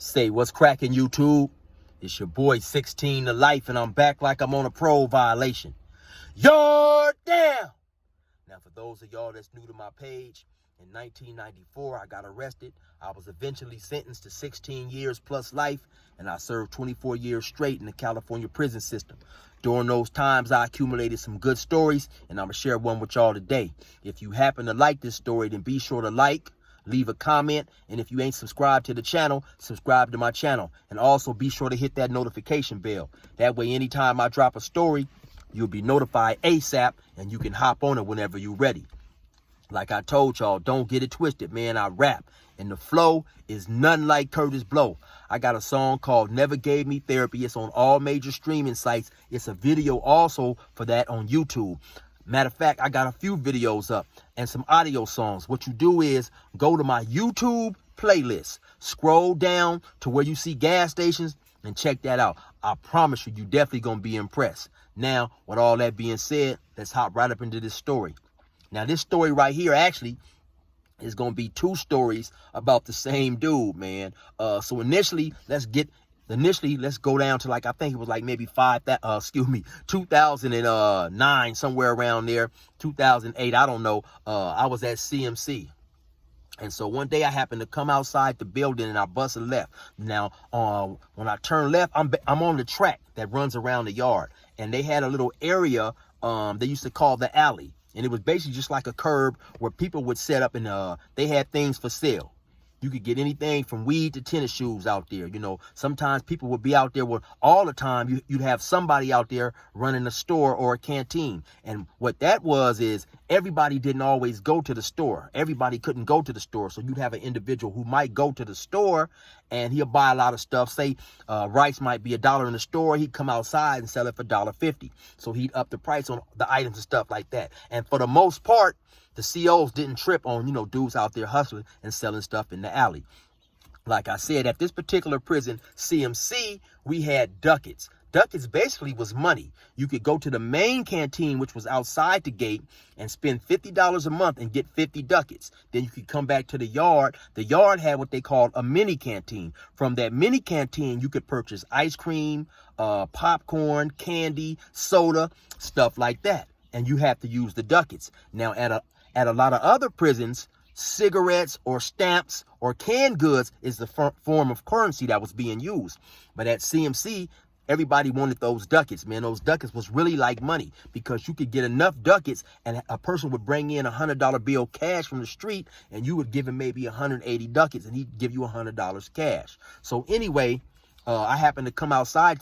Say, what's cracking, YouTube? It's your boy 16 to life, and I'm back like I'm on a parole violation. You're down! Now, for those of y'all that's new to my page, in 1994, I got arrested. I was eventually sentenced to 16 years plus life, and I served 24 years straight in the California prison system. During those times, I accumulated some good stories, and I'm going to share one with y'all today. If you happen to like this story, then be sure to like, leave a comment, and if you ain't subscribed to the channel, subscribe to my channel. And also be sure to hit that notification bell. That way, anytime I drop a story, you'll be notified ASAP, and you can hop on it whenever you're ready. Like I told y'all, don't get it twisted, man. I rap, and the flow is nothing like Curtis Blow. I got a song called Never Gave Me Therapy. It's on all major streaming sites. It's a video also for that on YouTube. Matter of fact, I got a few videos up and some audio songs. What you do is go to my YouTube playlist, scroll down to where you see gas stations, and check that out. I promise you, you're definitely going to be impressed. Now, with all that being said, let's hop right up into this story. Now, this story right here actually is going to be two stories about the same dude, man. So initially, let's go down to, like, I think it was like maybe 2009, somewhere around there, 2008, I don't know. I was at CMC. And so one day I happened to come outside the building and I busted left. Now, when I turn left, I'm on the track that runs around the yard. And they had a little area they used to call the alley. And it was basically just like a curb where people would set up, and they had things for sale. You could get anything from weed to tennis shoes out there. You know, sometimes people would be out there with all the time. You'd have somebody out there running a store or a canteen. And what that was is everybody didn't always go to the store. Everybody couldn't go to the store. So you'd have an individual who might go to the store and he'll buy a lot of stuff. Say rice might be $1 in the store. He'd come outside and sell it for $1.50. So he'd up the price on the items and stuff like that. And for the most part, the COs didn't trip on, dudes out there hustling and selling stuff in the alley. Like I said, at this particular prison, CMC, we had ducats. Ducats basically was money. You could go to the main canteen, which was outside the gate, and spend $50 a month and get 50 ducats. Then you could come back to the yard. The yard had what they called a mini canteen. From that mini canteen, you could purchase ice cream, popcorn, candy, soda, stuff like that. And you have to use the ducats. Now, at a lot of other prisons, cigarettes or stamps or canned goods is the form of currency that was being used. But at CMC, everybody wanted those ducats, man. Those ducats was really like money because you could get enough ducats and a person would bring in $100 bill cash from the street and you would give him maybe 180 ducats and he'd give you $100 cash. So anyway, I happened to come outside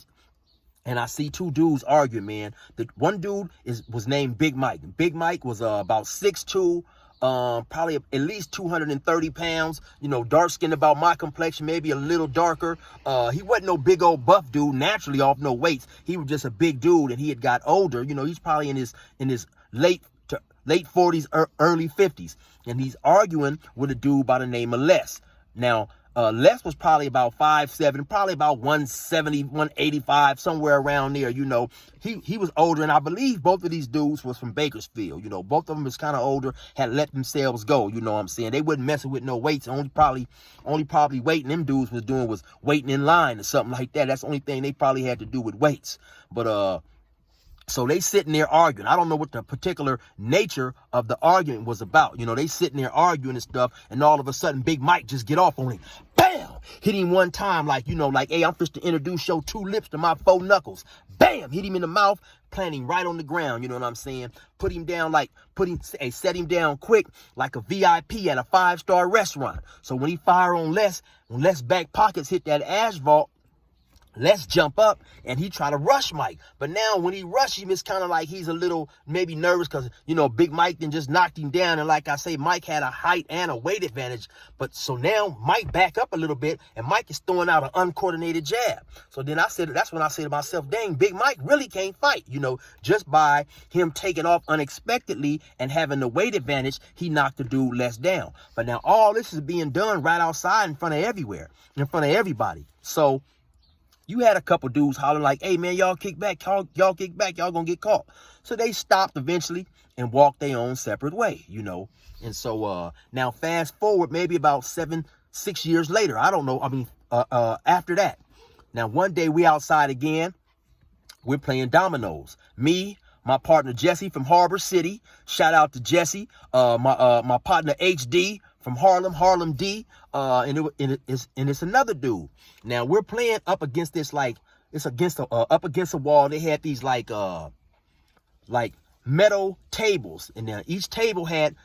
and I see two dudes arguing, man. The one dude was named Big Mike. Big Mike was about 6'2", probably at least 230 pounds, dark skinned, about my complexion, maybe a little darker. He wasn't no big old buff dude, naturally off no weights. He was just a big dude, and he had got older. He's probably in his late 40s, early 50s. And he's arguing with a dude by the name of Les. Now, Les was probably about 5'7", probably about 170, 185, somewhere around there. He was older, and I believe both of these dudes was from Bakersfield. Both of them was kind of older, had let themselves go. You know what I'm saying? They wasn't messing with no weights. Only probably waiting them dudes was doing was waiting in line or something like that. That's the only thing they probably had to do with weights. But so they sitting there arguing. I don't know what the particular nature of the argument was about. They sitting there arguing and stuff, and all of a sudden, Big Mike just get off on him. Bam! Hit him one time like, hey, I'm supposed to introduce your 2 lips to my 4 knuckles. Bam! Hit him in the mouth, plant him right on the ground, you know what I'm saying? Put him down like, set him down quick like a VIP at a 5-star restaurant. So when he fire on Les, when Les' back pockets hit that asphalt, let's jump up and he try to rush Mike. But now when he rushed him, it's kind of like he's a little maybe nervous because, Big Mike then just knocked him down. And like I say, Mike had a height and a weight advantage. But so now Mike back up a little bit and Mike is throwing out an uncoordinated jab. So then that's when I said to myself, dang, Big Mike really can't fight. Just by him taking off unexpectedly and having the weight advantage, he knocked the dude less down. But now all this is being done right outside in front of everybody. So you had a couple dudes hollering like, hey, man, y'all kick back, y'all kick back, y'all gonna get caught. So they stopped eventually and walked their own separate way, And so now fast forward maybe about seven 6 years later. I don't know. I mean, after that. Now, one day we outside again. We're playing dominoes. Me, my partner Jesse from Harbor City. Shout out to Jesse. My partner HD from Harlem D. And it's another dude. Now we're playing up against this, like, it's against up against a wall. They had these like metal tables, and now each table had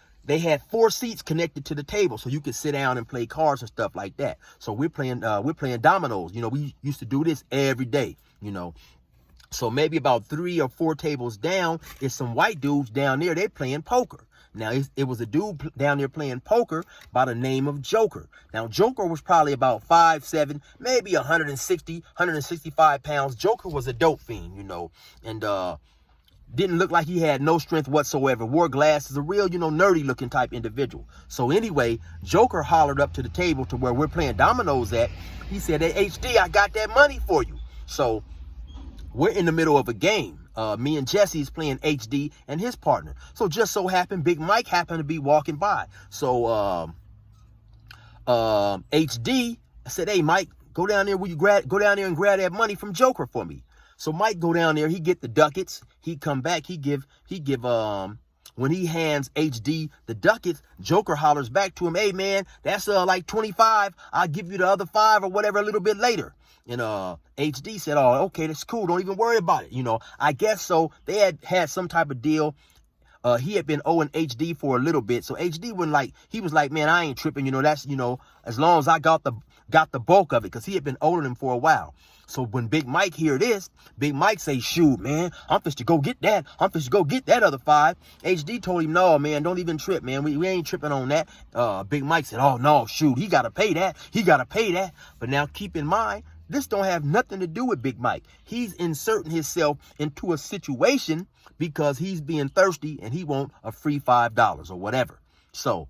4 seats connected to the table, so you could sit down and play cards and stuff like that. So we're playing dominoes. You know, we used to do this every day. You know. So maybe about 3 or 4 tables down is some white dudes down there. They're playing poker. Now, it was a dude down there playing poker by the name of Joker. Now, Joker was probably about 5'7", maybe 160, 165 pounds. Joker was a dope fiend, you know, and didn't look like he had no strength whatsoever. Wore glasses, a real, you know, nerdy looking type individual. So anyway, Joker hollered up to the table to where we're playing dominoes at. He said, "Hey, HD, I got that money for you." So we're in the middle of a game. Me and Jesse's playing HD and his partner. So just so happened, Big Mike happened to be walking by. So HD said, "Hey, Mike, go down there. Will you go down there and grab that money from Joker for me?" So Mike go down there. He get the ducats. He come back. He give when he hands HD the ducats, Joker hollers back to him, "Hey man, that's like 25. I'll give you the other 5 or whatever a little bit later." And HD said, "Oh, okay, that's cool. Don't even worry about it." You know, I guess so. They had some type of deal. He had been owing HD for a little bit. So HD he was like, "Man, I ain't tripping. You know, that's, you know, as long as I got the bulk of it," because he had been owing him for a while. So when Big Mike hear this, Big Mike say, "Shoot, man, I'm supposed to go get that. I'm supposed to go get that other 5. HD told him, "No, man, don't even trip, man. We ain't tripping on that." Big Mike said, "Oh, no, shoot, he got to pay that. He got to pay that." But now keep in mind, this don't have nothing to do with Big Mike. He's inserting himself into a situation because he's being thirsty and he want a free $5 or whatever. So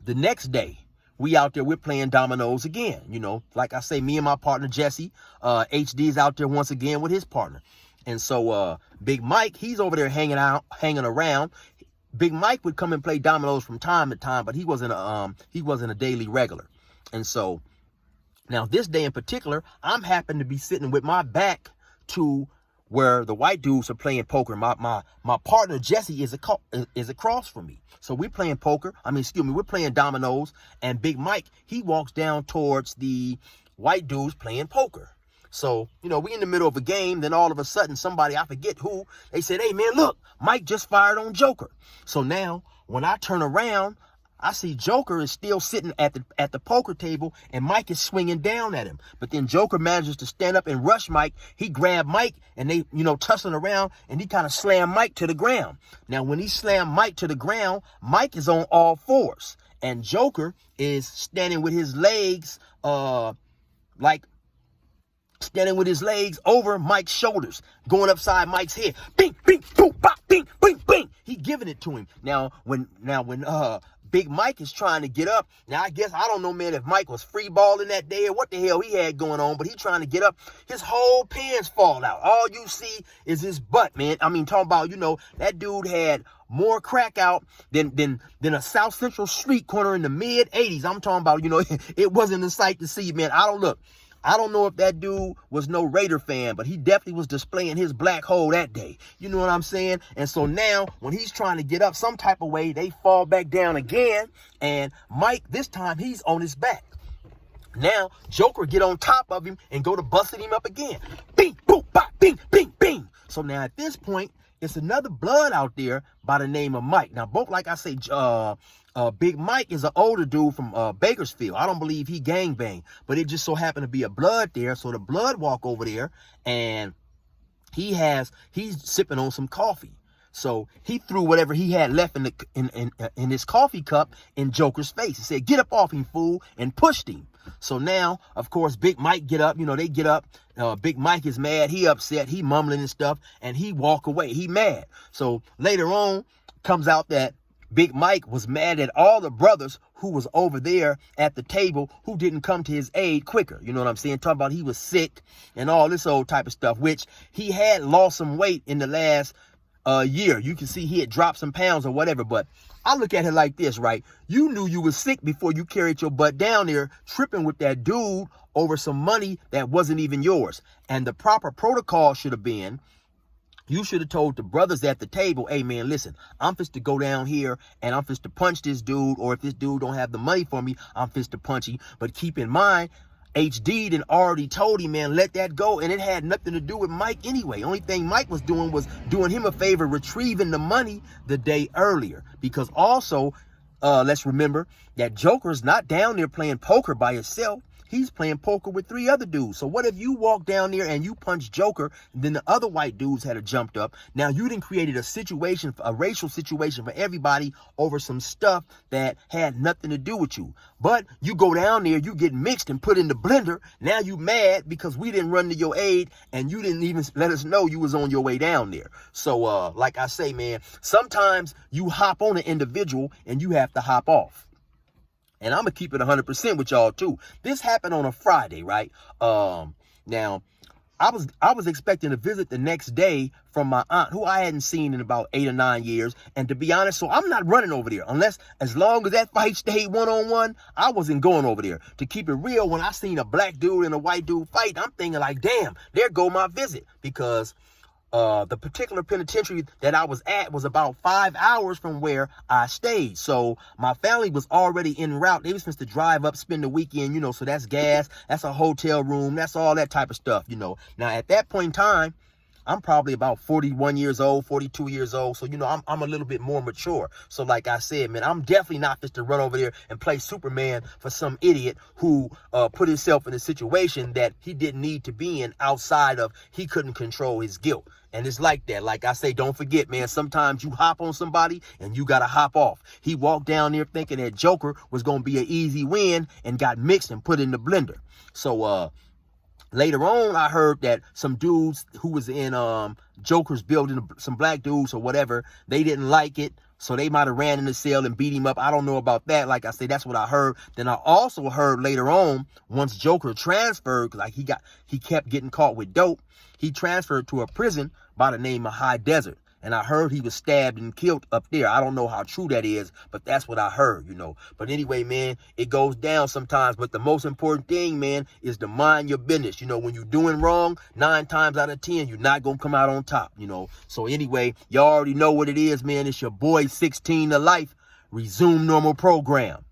the next day, we out there, we're playing dominoes again. You know, like I say, me and my partner Jesse, HD is out there once again with his partner. And so Big Mike, he's over there hanging around. Big Mike would come and play dominoes from time to time, but he wasn't a daily regular. And so now this day in particular, I'm happen to be sitting with my back to where the white dudes are playing poker. My partner Jesse is across from me. So we're playing poker. We're playing dominoes. And Big Mike, he walks down towards the white dudes playing poker. So, you know, we in the middle of a game. Then all of a sudden, somebody, I forget who, they said, "Hey, man, look, Mike just fired on Joker." So now when I turn around, I see Joker is still sitting at the poker table, and Mike is swinging down at him. But then Joker manages to stand up and rush Mike. He grabbed Mike, and they, you know, tussling around, and he kind of slammed Mike to the ground. Now, when he slammed Mike to the ground, Mike is on all 4s, and Joker is standing with his legs, standing with his legs over Mike's shoulders, going upside Mike's head. Bing, bing, boom, bop, bing, bing, bing. He giving it to him. Now when Big Mike is trying to get up. Now, I guess, I don't know, man, if Mike was free balling that day or what the hell he had going on, but he trying to get up. His whole pants fall out. All you see is his butt, man. Talking about, you know, that dude had more crack out than a South Central street corner in the mid-'80s. I'm talking about, you know, it wasn't a sight to see, man. I don't know if that dude was no Raider fan, but he definitely was displaying his black hole that day. You know what I'm saying? And so now when he's trying to get up some type of way, they fall back down again. And Mike, this time, he's on his back. Now Joker get on top of him and go to busting him up again. Bing, boom, bop, bing, bing, bing. So now at this point, it's another blood out there by the name of Mike. Now, both, like I say, Big Mike is an older dude from Bakersfield. I don't believe he gangbanged, but it just so happened to be a blood there. So the blood walk over there, and he's sipping on some coffee. So he threw whatever he had left in his coffee cup in Joker's face. He said, "Get up off him, fool," and pushed him. So now, of course, Big Mike get up. You know, they get up. Big Mike is mad. He upset. He mumbling and stuff, and he walk away. He mad. So later on, comes out that Big Mike was mad at all the brothers who was over there at the table who didn't come to his aid quicker. You know what I'm saying? Talking about he was sick and all this old type of stuff, which he had lost some weight in the last a year. You can see he had dropped some pounds or whatever. But I look at it like this, right? You knew you was sick before you carried your butt down there tripping with that dude over some money that wasn't even yours. And the proper protocol should have been, you should have told the brothers at the table, hey, man, listen, I'm fist to go down here and I'm fist to punch this dude. Or if this dude don't have the money for me, I'm fist to punch him. But keep in mind, HD done already told him, man, let that go. And it had nothing to do with Mike anyway. Only thing Mike was doing him a favor, retrieving the money the day earlier. Because also, let's remember that Joker's not down there playing poker by himself. He's playing poker with 3 other dudes. So what if you walk down there and you punch Joker, and then the other white dudes had jumped up? Now you done created a situation, a racial situation for everybody over some stuff that had nothing to do with you. But you go down there, you get mixed and put in the blender. Now you mad because we didn't run to your aid and you didn't even let us know you was on your way down there. So like I say, man, sometimes you hop on an individual and you have to hop off. And I'm going to keep it 100% with y'all, too. This happened on a Friday, right? Now, I was expecting a visit the next day from my aunt, who I hadn't seen in about 8 or 9 years. And to be honest, so I'm not running over there. As long as that fight stayed one-on-one, I wasn't going over there. To keep it real, when I seen a black dude and a white dude fight, I'm thinking like, damn, there go my visit. Because the particular penitentiary that I was at was about 5 hours from where I stayed. So my family was already en route. They was supposed to drive up, spend the weekend, you know, so that's gas, that's a hotel room, that's all that type of stuff, you know. Now, at that point in time, I'm probably about 41 years old, 42 years old. So, you know, I'm a little bit more mature. So like I said, man, I'm definitely not just to run over there and play Superman for some idiot who put himself in a situation that he didn't need to be in outside of he couldn't control his guilt. And it's like that. Like I say, don't forget, man, sometimes you hop on somebody and you got to hop off. He walked down there thinking that Joker was going to be an easy win and got mixed and put in the blender. So, later on, I heard that some dudes who was in Joker's building, some black dudes or whatever, they didn't like it. So they might have ran in the cell and beat him up. I don't know about that. Like I say, that's what I heard. Then I also heard later on, once Joker transferred, like he kept getting caught with dope, he transferred to a prison by the name of High Desert. And I heard he was stabbed and killed up there. I don't know how true that is, but that's what I heard, you know. But anyway, man, it goes down sometimes. But the most important thing, man, is to mind your business. You know, when you're doing wrong, 9 times out of 10, you're not going to come out on top, you know. So anyway, y'all already know what it is, man. It's your boy 16 to life. Resume normal program.